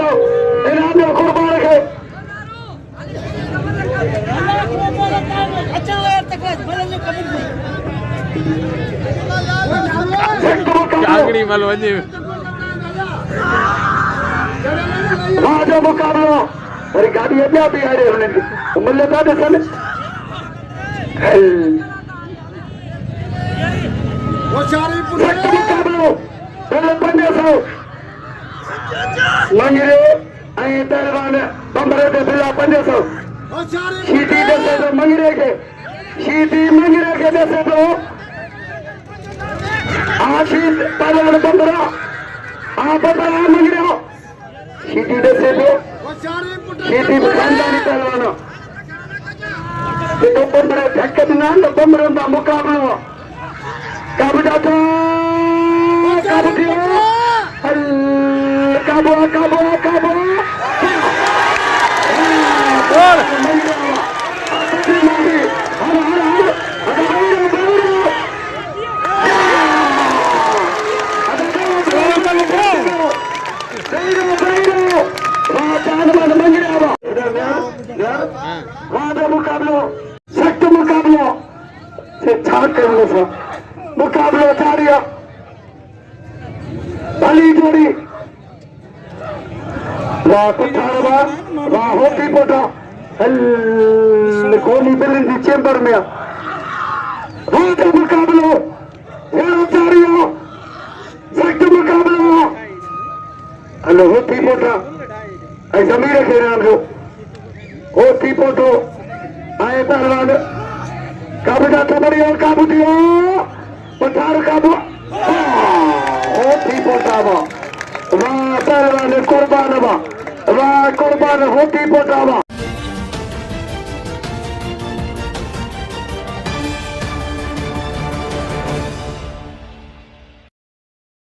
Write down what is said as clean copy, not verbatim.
दो इनाम दो कुर्बान रखे चांगड़ी मल वजे राजा मुकाबलो और गाड़ी अभी भी आ रहे होने उम्र का सन मुकाबलो पहले 500 मंगरे आई पहलवान बंबरे पे बिला 500 शीटी दे तो मंगरे के शीटी मंगरे के दे तो आशीष पहलवान बंबरा बंबरा मंगरे शीटी दे तो शीटी खानदानी पहलवान तो बंबरे धक्के ना तो बंबरों का मुकाबला कब जाता कब किया कब कब कब मुकाबलो सख्त मुकाबलो से छाट करेंगे मुकाबला जारी भली जोड़ी वाह कुठारवा वाह होती पोटा कोनी बिल्डिंग चेंबर में वाह मुकाबलो जारी सख्त मुकाबला हेलो होती पोटा ऐसा मेरे के नाम जो होती पोटो आए पहलवान काबू जाता बड़ी और काबू दियो पठार काबू होती पोटावा वाह पहलवान कुर्बान वाह कुर्बान होती पोटावा